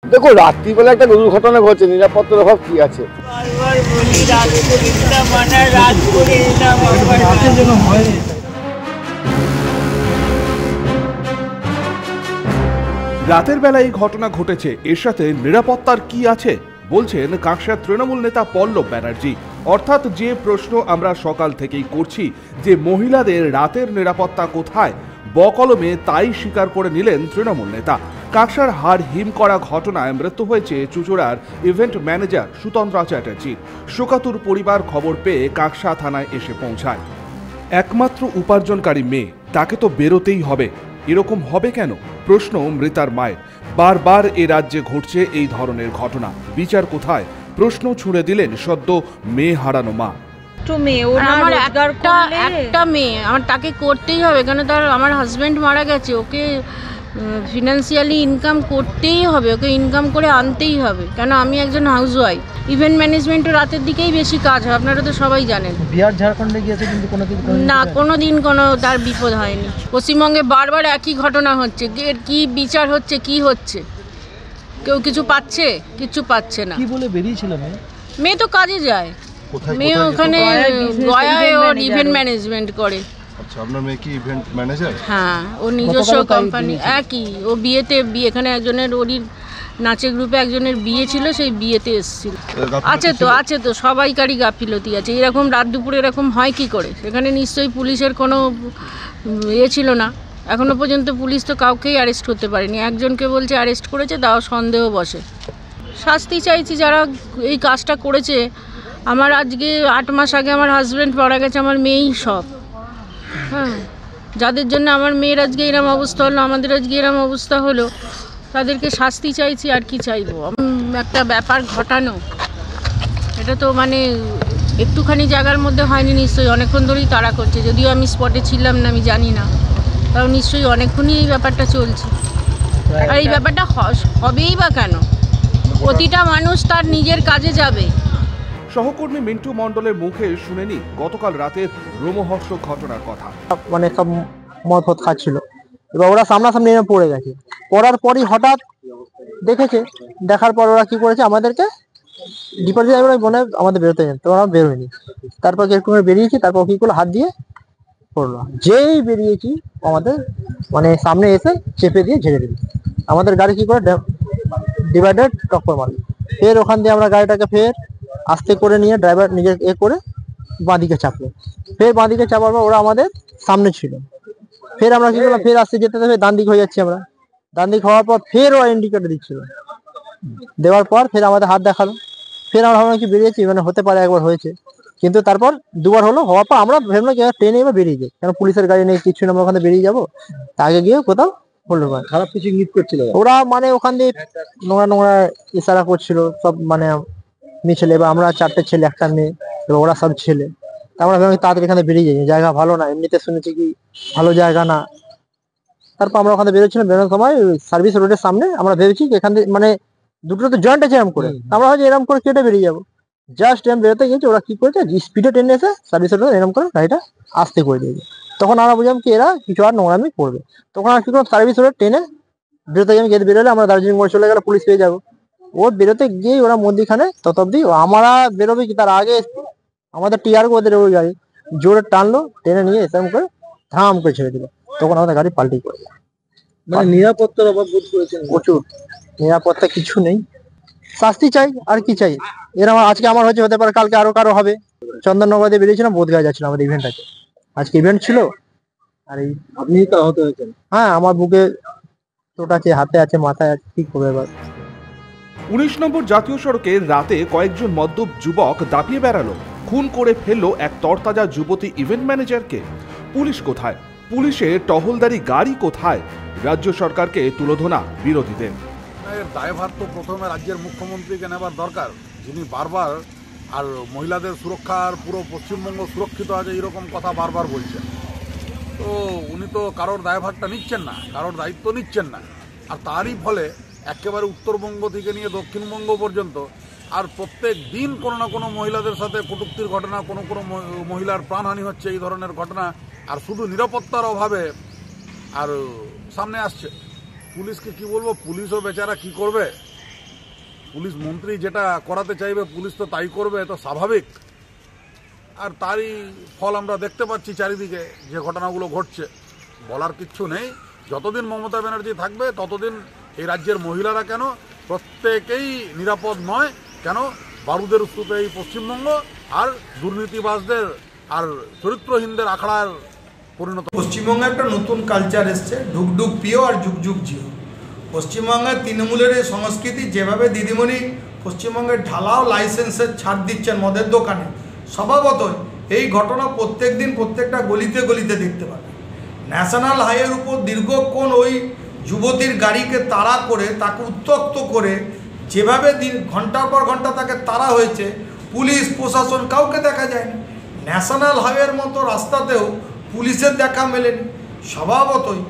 দেখো রাত্রিবেলা একটা দুর্ঘটনা ঘটছে, নিরাপত্তার অভাব কি আছে? রাতের বেলা এই ঘটনা ঘটেছে, এর সাথে নিরাপত্তার কি আছে বলছেন কাকসার তৃণমূল নেতা পল্লব ব্যানার্জি। অর্থাৎ যে প্রশ্ন আমরা সকাল থেকেই করছি যে মহিলাদের রাতের নিরাপত্তা কোথায়, বকলমে তাই স্বীকার করে নিলেন তৃণমূল নেতা। কাকসার হাড় হিম করা ঘটনায় মৃত্যু হয়েছে চুঁচুড়ার ইভেন্ট ম্যানেজার সুতন্দ্রা চ্যাটার্জির। শোকাতুর পরিবার খবর পেয়ে কাকসা থানায় এসে পৌঁছায়। একমাত্র উপার্জনকারী মেয়ে, তাকে তো বেরোতেই হবে। এরকম হবে কেন প্রশ্ন মৃতার মায়ের। বারবার এ রাজ্যে ঘটছে এই ধরনের ঘটনা, বিচার কোথায় প্রশ্ন ছুড়ে দিলেন সদ্য মেয়ে হারানো মা। আমার একটা মেয়ে, আমার তাকে করতেই হবে, কেন তার আমার হাজব্যান্ড মারা গেছে, ওকে ফিনান্সিয়ালি ইনকাম করতেই হবে, ওকে ইনকাম করে আনতেই হবে। কেন আমি একজন হাউসওয়াইফ, ইভেন্ট ম্যানেজমেন্টও রাতের দিকেই বেশি কাজ হয়, আপনারা তো সবাই জানেন। বিহার ঝাড়খণ্ডে গিয়েছে কিন্তু কোনোদিন কোনো তার বিপদ হয়নি। পশ্চিমবঙ্গে বারবার একই ঘটনা হচ্ছে, এর কি বিচার হচ্ছে, কি হচ্ছে? কেউ কিছু পাচ্ছে? কিচ্ছু পাচ্ছে না। কি বলে বেরিয়েছিল মেয়ে? মেয়ে তো কাজে যায়, মেয়ে ওখানে গয়ায় ওর ইভেন্ট ম্যানেজমেন্ট করে। আচ্ছা, আপনার মেয়ে কি ইভেন্ট ম্যানেজার? হ্যাঁ, ও নিজস্ব কোম্পানি। একই, ও বিয়েতে এখানে একজনের ওরই নাচের গ্রুপে একজনের বিয়ে ছিল, সেই বিয়েতে এসেছিল। আছে তো সবাইকারই গাফিলতি আছে। এরকম রাত দুপুরে এরকম হয় কি করে? সেখানে নিশ্চয়ই পুলিশের কোনো ছিল না। এখনো পর্যন্ত পুলিশ তো কাউকেই অ্যারেস্ট করতে পারেনি। একজনকে বলছে অ্যারেস্ট করেছে, তাও সন্দেহ বসে। শাস্তি চাইছি যারা এই কাজটা করেছে। আমার আজকে 8 মাস আগে আমার হাজব্যান্ড মারা গেছে, আমার মেয়েই সব। হ্যাঁ, যাদের জন্য আমার মেয়ের আজকে এরম অবস্থা হলো, আমাদের আজকে এরম অবস্থা হলো, তাদেরকে শাস্তি চাইছি, আর কি চাইবো? একটা ব্যাপার ঘটানো, এটা তো মানে একটুখানি জায়গার মধ্যে হয়নি, নিশ্চয়ই অনেকক্ষণ ধরেই তাড়া করছে। যদিও আমি স্পটে ছিলাম না, আমি জানি না, তাও নিশ্চয়ই অনেকক্ষণই এই ব্যাপারটা চলছে। আর এই ব্যাপারটা হবেই বা কেন? প্রতিটা মানুষ তার নিজের কাজে যাবে। সহকর্মী মিন্টু মণ্ডলের মুখে শুনেনি গতকাল রাতের রোমহর্ষক ঘটনার কথা। মানে সব মদ ফদ খাচ্ছিল, এবার ওরা সামনাসামনি এনে পড়ে গেছে। পড়ার পরই হঠাৎ দেখেছে, দেখার পর ওরা কি করেছে, আমাদেরকে ডিপোজিট বলে আমাদের বেরোতে যেত, তো ওরা বেরোয়নি। তারপর একটু বেরিয়েছি, তারপর কি করলো, হাত দিয়ে পড়লো। যেই বেরিয়েছি আমাদের মানে সামনে এসে চেপে দিয়ে ঝেড়ে দিল। আমাদের গাড়ি কি করে ডিভাইডার টক্কর মারলো। ফের ওখান দিয়ে আমরা গাড়িটাকে ফের আস্তে করে নিয়ে ড্রাইভার নিজের করে বাঁদিকে চাপলো। ফের বাঁদিকে চাপার পর ওরা আমাদের সামনে ছিল। ফের আমরা কি করলাম, ফের আসতে যেতে ফের ডান দিক হয়ে যাচ্ছি আমরা। ডান দিক হওয়ার পর ফের ওরা ইন্ডিকেটর দিচ্ছিল, দেওয়ার পর ফের আমাদের হাত দেখালো। ফের আমরা ভাবলাম কি বেরিয়েছি, মানে হতে পারে একবার হয়েছে, কিন্তু তারপর দুবার হলো। হওয়ার পর আমরা ভাবলাম কি ট্রেনে এবার বেরিয়ে যাই, কারণ পুলিশের গাড়ি নেই, কিছু না, আমরা ওখানে বেরিয়ে যাবো। আগে গিয়ে কোথাও হলো না, খারাপ কিছু ইঙ্গিত করছিল ওরা, মানে ওখান দিয়ে নোংরা নোংরা ইশারা করছিল সব, মানে ছেলে। এবার আমরা 4টে ছেলে, একটা মেয়ে, এবার ওরা সব ছেলে। আমরা ভাবলাম তাড়াতাড়ি এখানে বেরিয়ে যাই, জায়গা ভালো না, এমনিতে শুনেছি কি ভালো জায়গা না। তারপর আমরা ওখানে বেরোচ্ছিলাম, বেরোনোর সময় সার্ভিস রোডের সামনে আমরা ভেবেছি এখান থেকে মানে দুটো তো জয়েন্ট আছে এরম করে, আমরা হয়তো এরম করে কেটে বেরিয়ে যাবো। জাস্ট এরম বেরোতে গেছি, ওরা কি করেছে, স্পিডে টেনে এসে সার্ভিস রোডে এরম করে গাড়িটা আসতে করে দিয়েছে। তখন আমরা বুঝলাম কি এরা কিছু আর নোংরামি করবে। তখন আর কি করলাম, সার্ভিস রোড টেনে বেরোতে গেলে, গেট বেরোলে আমরা দার্জিলিং মোড়ে চলে গেলে পুলিশ পেয়ে যাবো। ওর বেরোতে গিয়ে ওরা মধ্যিখানে তত অব্দি আমরা বেরোবে কি তার আগে আমাদের টিআর ওদের ওই গাড়ি জোরে টানলো, টেনে নিয়ে এসে করে ধাম করে ছেড়ে দিল। তখন আমাদের গাড়ি পাল্টি করে। মানে নিরাপত্তার অভাব বোধ করেছেন? প্রচুর, নিরাপত্তা কিছু নেই। শাস্তি চাই, আর কি চাই? এরকম আজকে আমার হচ্ছে, হতে পারে কালকে আরো কারো হবে। চন্দননগর দিয়ে বেরিয়েছিলাম, বোধগয়া যাচ্ছিলাম, আমাদের ইভেন্ট আছে, আজকে ইভেন্ট ছিল। আর এই আপনি তো আহত হয়েছেন? হ্যাঁ, আমার বুকে চোট আছে, হাতে আছে, মাথায় আছে, ঠিক হবে এবার। 19 নম্বর জাতীয় সড়কে রাতে কয়েকজন মদ্যপ যুবক দাপিয়ে বেড়ালো, খুন করে ফেললো এক তরতাজা যুবতী ইভেন্ট ম্যানেজারকে। পুলিশ কোথায়? পুলিশের টহলদারি গাড়ি কোথায়? রাজ্য সরকারকে তুলোধনা বিরোধীদের। দায়ভার তো প্রথমে রাজ্যের মুখ্যমন্ত্রীকে নেবার দরকার, যিনি বারবার আর মহিলাদের সুরক্ষার পুরো পশ্চিমবঙ্গ সুরক্ষিত আছে এরকম কথা বারবার বলছেন। তো উনি তো কারোর দায়ভারটা নিচ্ছেন না, কারোর দায়িত্ব নিচ্ছেন না। আর তারই ফলে একেবারে উত্তরবঙ্গ থেকে নিয়ে দক্ষিণবঙ্গ পর্যন্ত আর প্রত্যেক দিন কোনো না কোনো মহিলাদের সাথে কটূক্তির ঘটনা, কোনো কোনো মহিলার প্রাণহানি হচ্ছে, এই ধরনের ঘটনা। আর শুধু নিরাপত্তার অভাবে আর সামনে আসছে। পুলিশকে কি বলবো, পুলিশও বেচারা কি করবে, পুলিশ মন্ত্রী যেটা করাতে চাইবে পুলিশ তো তাই করবে, তো স্বাভাবিক। আর তারই ফল আমরা দেখতে পাচ্ছি চারিদিকে যে ঘটনাগুলো ঘটছে। বলার কিচ্ছু নেই, যতদিন মমতা ব্যানার্জি থাকবে ততদিন এই রাজ্যের মহিলারা কেন প্রত্যেকেই নিরাপদ নয়, কেন বারুদের স্তূপে এই পশ্চিমবঙ্গ আর দুর্নীতিবাজদের আর চরিত্রহীনদের আখড়ার পরিণত। পশ্চিমবঙ্গে একটা নতুন কালচার এসছে, ঢুকঢুক পিও আর যুগ জিও। পশ্চিমবঙ্গের তৃণমূলের এই সংস্কৃতি, যেভাবে দিদিমণি পশ্চিমবঙ্গের ঢালাও লাইসেন্সের ছাড় দিচ্ছেন মদের দোকানে, স্বভাবতই এই ঘটনা প্রত্যেক দিন প্রত্যেকটা গলিতে গলিতে দেখতে পাবে। ন্যাশনাল হাইওয়ের উপর দীর্ঘক্ষণ ওই যুবতীর গাড়িকে তাড়া করে তাকে উত্ত্যক্ত করে যেভাবে দিন ঘন্টার পর ঘন্টা তাকে তাড়া হয়েছে, পুলিশ প্রশাসন কাউকে দেখা যায়নি। ন্যাশনাল হাইওয়ের মতো রাস্তাতেও পুলিশের দেখা মেলেনি। স্বভাবতই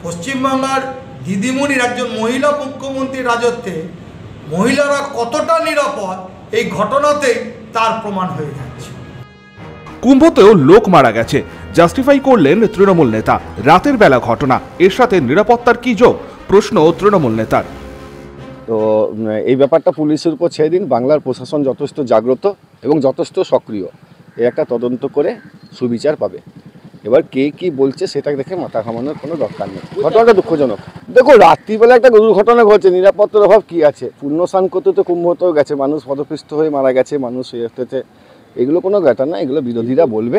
পশ্চিমবাংলার দিদিমণির একজন মহিলা মুখ্যমন্ত্রীর রাজত্বে মহিলারা কতটা নিরাপদ এই ঘটনাতেই তার প্রমাণ হয়ে যাচ্ছে। কুম্ভতেও লোক মারা গেছে, জাস্টিফাই করলেন তৃণমূল নেতা। রাতের বেলা ঘটনা, এর সাথে নিরাপত্তার কি যোগ? প্রশ্ন তৃণমূল নেতার। তো এই ব্যাপারটা পুলিশের উপর ছেড়ে দিন। বাংলার প্রশাসন যথেষ্ট জাগ্রত এবং যথেষ্ট সক্রিয়, এর একটা তদন্ত করে সুবিচার পাবে। এবার কে কি বলছে সেটা দেখে মাথা ঘামানোর কোনো দরকার নেই। ঘটনাটা দুঃখজনক। দেখো, রাত্রিবেলা একটা দুর্ঘটনা ঘটছে, নিরাপত্তার অভাব কি আছে? পূর্ণ স্নান করতে তো কুম্ভতেও গেছে, মানুষ পদপিষ্ট হয়ে মারা গেছে, মানুষ হয়ে আসতেছে, এগুলো কোনো ঘটনা না, এগুলো বিরোধীরা বলবে।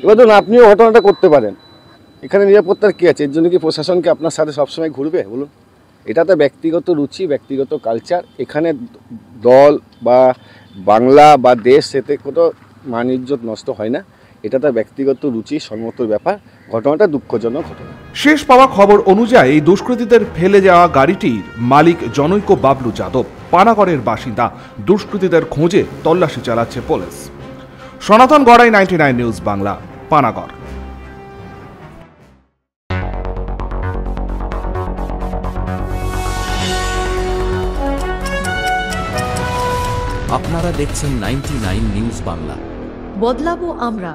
এবার ধরুন আপনিও ঘটনাটা করতে পারেন, এখানে নিরাপত্তার কী আছে? এর জন্য কি প্রশাসনকে আপনার সাথে সবসময় ঘুরবে? বলুন, এটা তো ব্যক্তিগত রুচি, ব্যক্তিগত কালচার। এখানে দল বা বাংলা বা দেশ সেতে কোনো মান ইজ্জত নষ্ট হয় না। এটা তার ব্যক্তিগত রুচি সম্মত ব্যাপার। ঘটনাটা দুঃখজনক ঘটনা। শেষ পাওয়া খবর অনুযায়ী দুষ্কৃতীদের ফেলে যাওয়া গাড়িটির মালিক জনৈক বাবলু যাদব, পানাগড়ের বাসিন্দা। দুষ্কৃতীদের খোঁজে তল্লাশি চালাচ্ছে পুলিশ। সনাতন গড়াই, 99 নিউজ বাংলা, পানাগড়। আপনারা দেখছেন 99 নিউজ বাংলা। বদলাবো আমরা।